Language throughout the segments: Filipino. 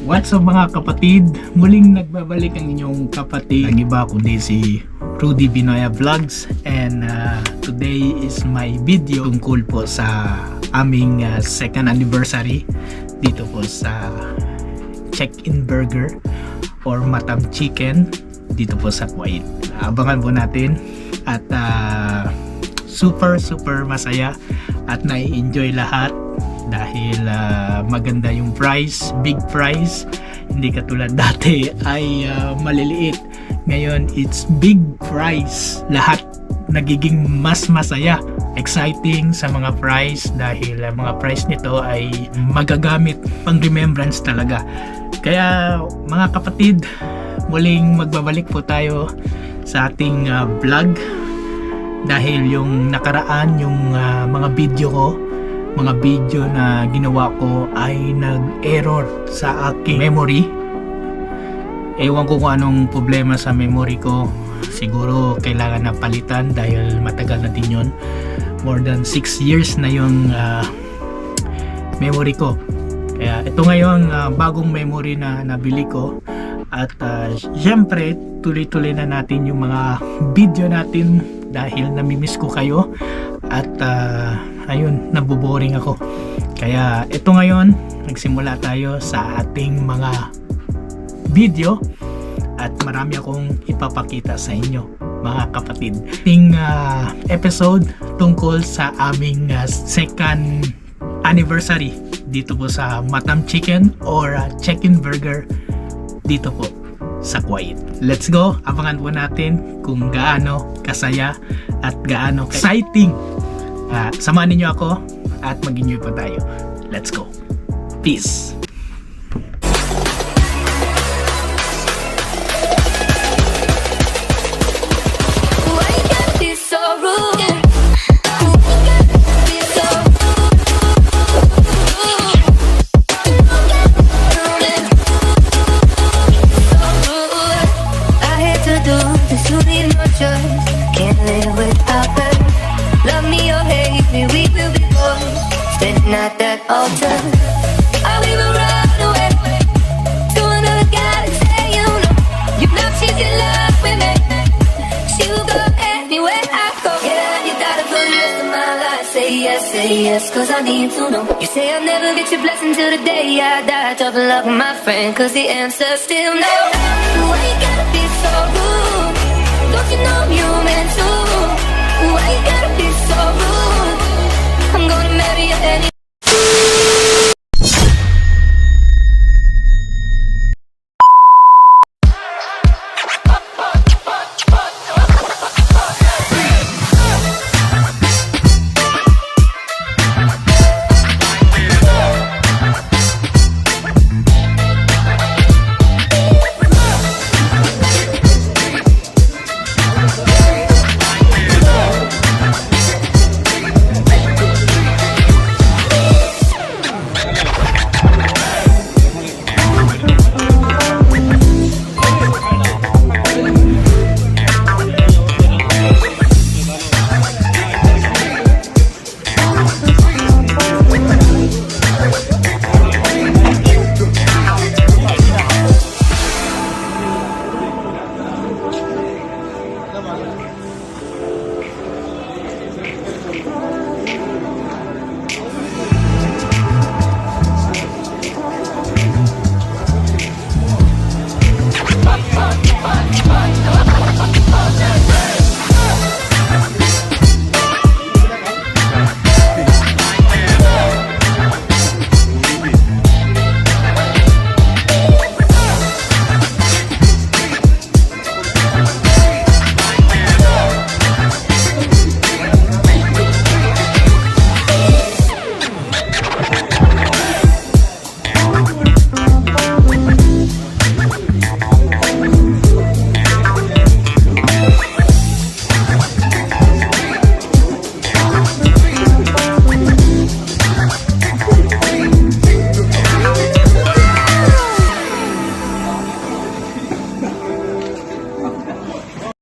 What's up mga kapatid? Muling nagbabalik ang inyong kapatid. Ang iba kundi si Rudy Binoya Vlogs. And today is my video tungkol po sa aming second anniversary dito po sa Check-in Burger or Matam Chicken dito po sa Kuwait. Abangan po natin at super masaya at nai-enjoy lahat dahil maganda yung price, big price, hindi katulad dati ay maliliit. Ngayon it's big price, lahat nagiging mas masaya, exciting sa mga price dahil mga price nito ay magagamit pang remembrance talaga. Kaya mga kapatid, muling magbabalik po tayo sa ating vlog dahil yung nakaraan, yung mga video na ginawa ko ay nag-error sa aking memory. Ewan ko kung anong problema sa memory ko. Siguro kailangan na palitan dahil matagal na din yun. More than 6 years na yung memory ko. Kaya ito ngayon bagong memory na nabili ko. At syempre tuloy-tuloy na natin yung mga video natin dahil namimiss ko kayo. At ayun, naboboring ako. Kaya ito ngayon, nagsimula tayo sa ating mga video at marami akong ipapakita sa inyo mga kapatid. Ating episode tungkol sa aming second anniversary dito po sa Matam Chicken or Check-in Burger dito po sa Kuwait. Let's go! Abangan po natin kung gaano kasaya at gaano exciting. Samahan niyo ako at mag-enjoy pa tayo. Let's go! Peace! Not that altar. I'll even run away to another galaxy. You know she's in love with me. She will go anywhere I go. Yeah, you gotta for the rest of my life. Say yes, cause I need to know. You say I'll never get your blessing till the day I die. Tough luck, my friend, cause the answer's still no. Why you gotta be so rude? Don't you know I'm human too? Why you gotta be so rude? I'm gonna marry you anyway.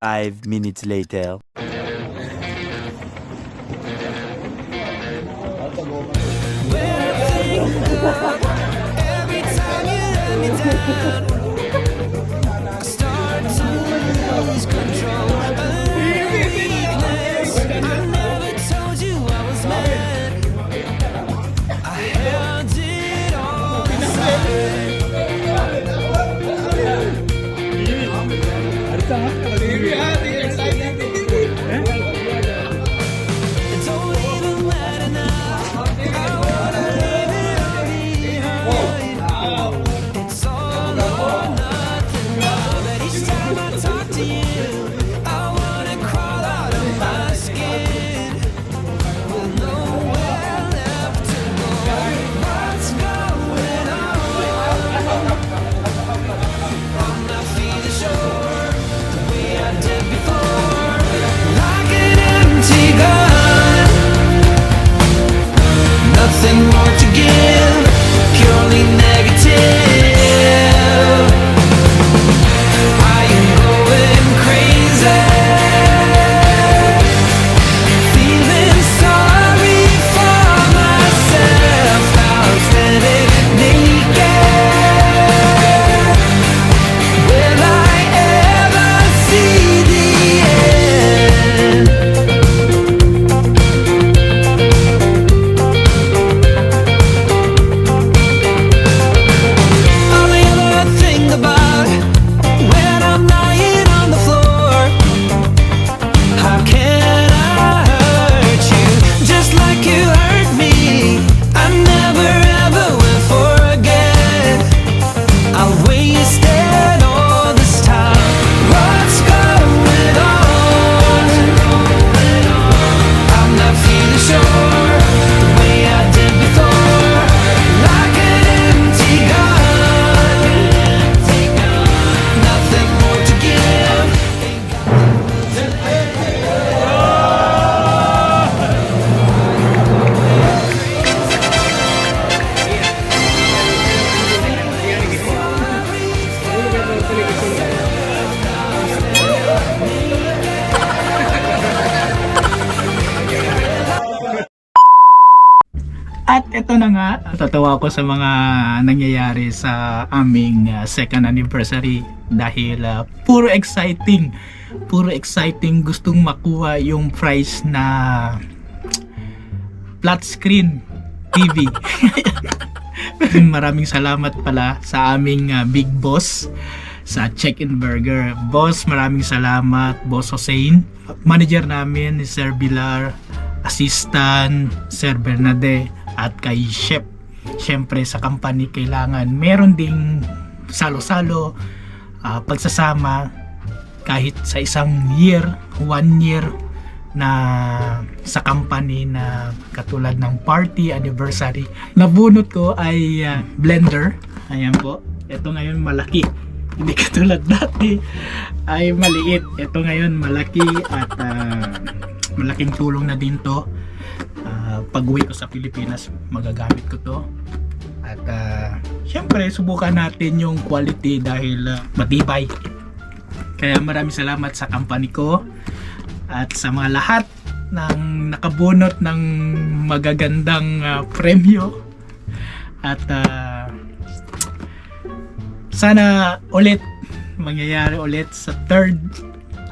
Five minutes later. Every time you let me down. Nothing more to give, purely negative. I am going crazy, feeling sorry for myself. Now I'm standing naked. Will I ever see the end? All I ever think about when I'm lying on the floor, how can I hurt you just like you hurt me? I never ever will forget. I wasted all this time. What's going on? I'm not feeling sure the way I did before, like an empty gun. Nothing more to give. At ito na nga, tatawa ako sa mga nangyayari sa aming second anniversary dahil puro exciting gustong makuha yung prize na flat screen TV. Maraming salamat pala sa aming big boss sa Check-in Burger. Boss, maraming salamat, Boss Hossein. Manager namin ni Sir Bilar, assistant Sir Bernade, at kay Chef. Siyempre sa company kailangan meron ding salo-salo, pagsasama kahit sa isang year, 1 year na sa company na katulad ng party, anniversary. Nabunot ko ay blender. Ayan po. Ito ngayon malaki. Hindi katulad dati ay maliit. Ito ngayon malaki at malaking tulong na din to. Pag-uwi ko sa Pilipinas, magagamit ko to. At syempre, subukan natin yung quality dahil matibay. Kaya maraming salamat sa company ko at sa mga lahat ng nakabunot ng magagandang premyo. At sana ulit mangyayari ulit sa third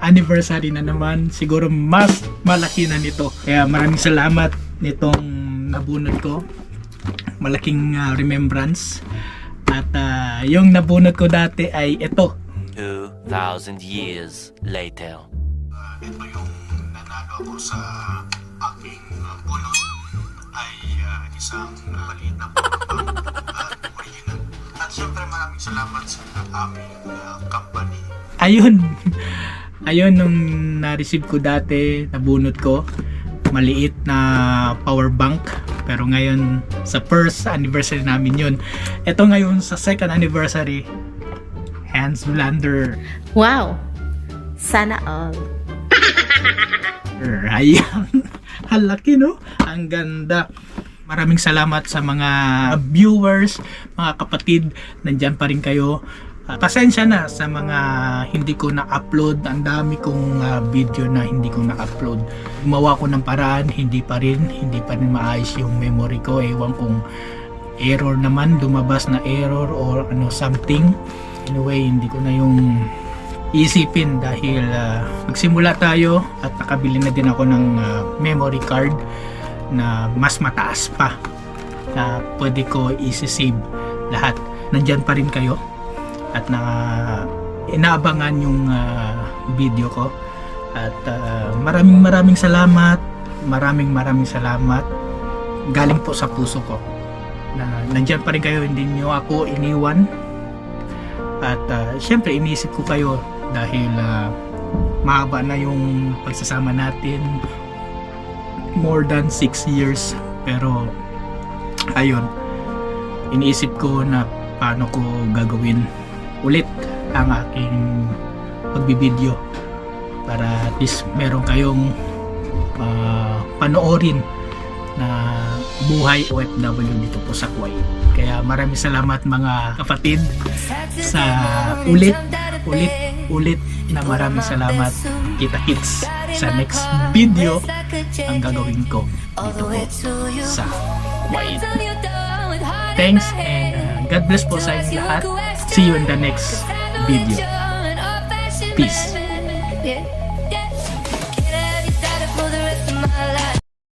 anniversary na naman, siguro mas malaki na nito. Kaya maraming salamat nitong nabunot ko, malaking remembrance. At yung nabunot ko dati ay ito. 2,000 years later. Ito yung nanalo ko sa aking bunot ay isang maliit na powerbank at original. At syempre maraming salamat sa aming company. Ayun nung na-receive ko dati, nabunot ko, maliit na power bank. Pero ngayon, sa first anniversary namin yun. Ito ngayon sa second anniversary, Hans Blender. Wow! Sana all. Ayan. Ang laki, no? Ang ganda. Maraming salamat sa mga viewers, mga kapatid. Nandyan pa rin kayo. Pasensya na sa mga hindi ko na-upload. Ang dami kong video na hindi ko na-upload. Gumawa ko ng paraan, hindi pa rin maayos yung memory ko. Ewan kung error naman, lumabas na error or ano something. Anyway, hindi ko na yung isipin dahil magsimula tayo at nakabili na din ako ng memory card na mas mataas pa na pwede ko isi-save lahat. Nandyan pa rin kayo at inaabangan yung video ko at maraming salamat, maraming salamat galing po sa puso ko na nandyan pa rin kayo, hindi nyo ako iniwan. At syempre iniisip ko kayo dahil mahaba na yung pagsasama natin, more than 6 years, pero ayun, iniisip ko na paano ko gagawin ulit ang aking pagbibideo para at least meron kayong panoorin na buhay OFW dito po sa Kuwait. Kaya maraming salamat mga kapatid sa ulit na maraming salamat. Kita-kits sa next video ang gagawin ko dito po sa Kuwait. Thanks and God bless po sa inyo lahat. See you in the next video. Peace. Yeah.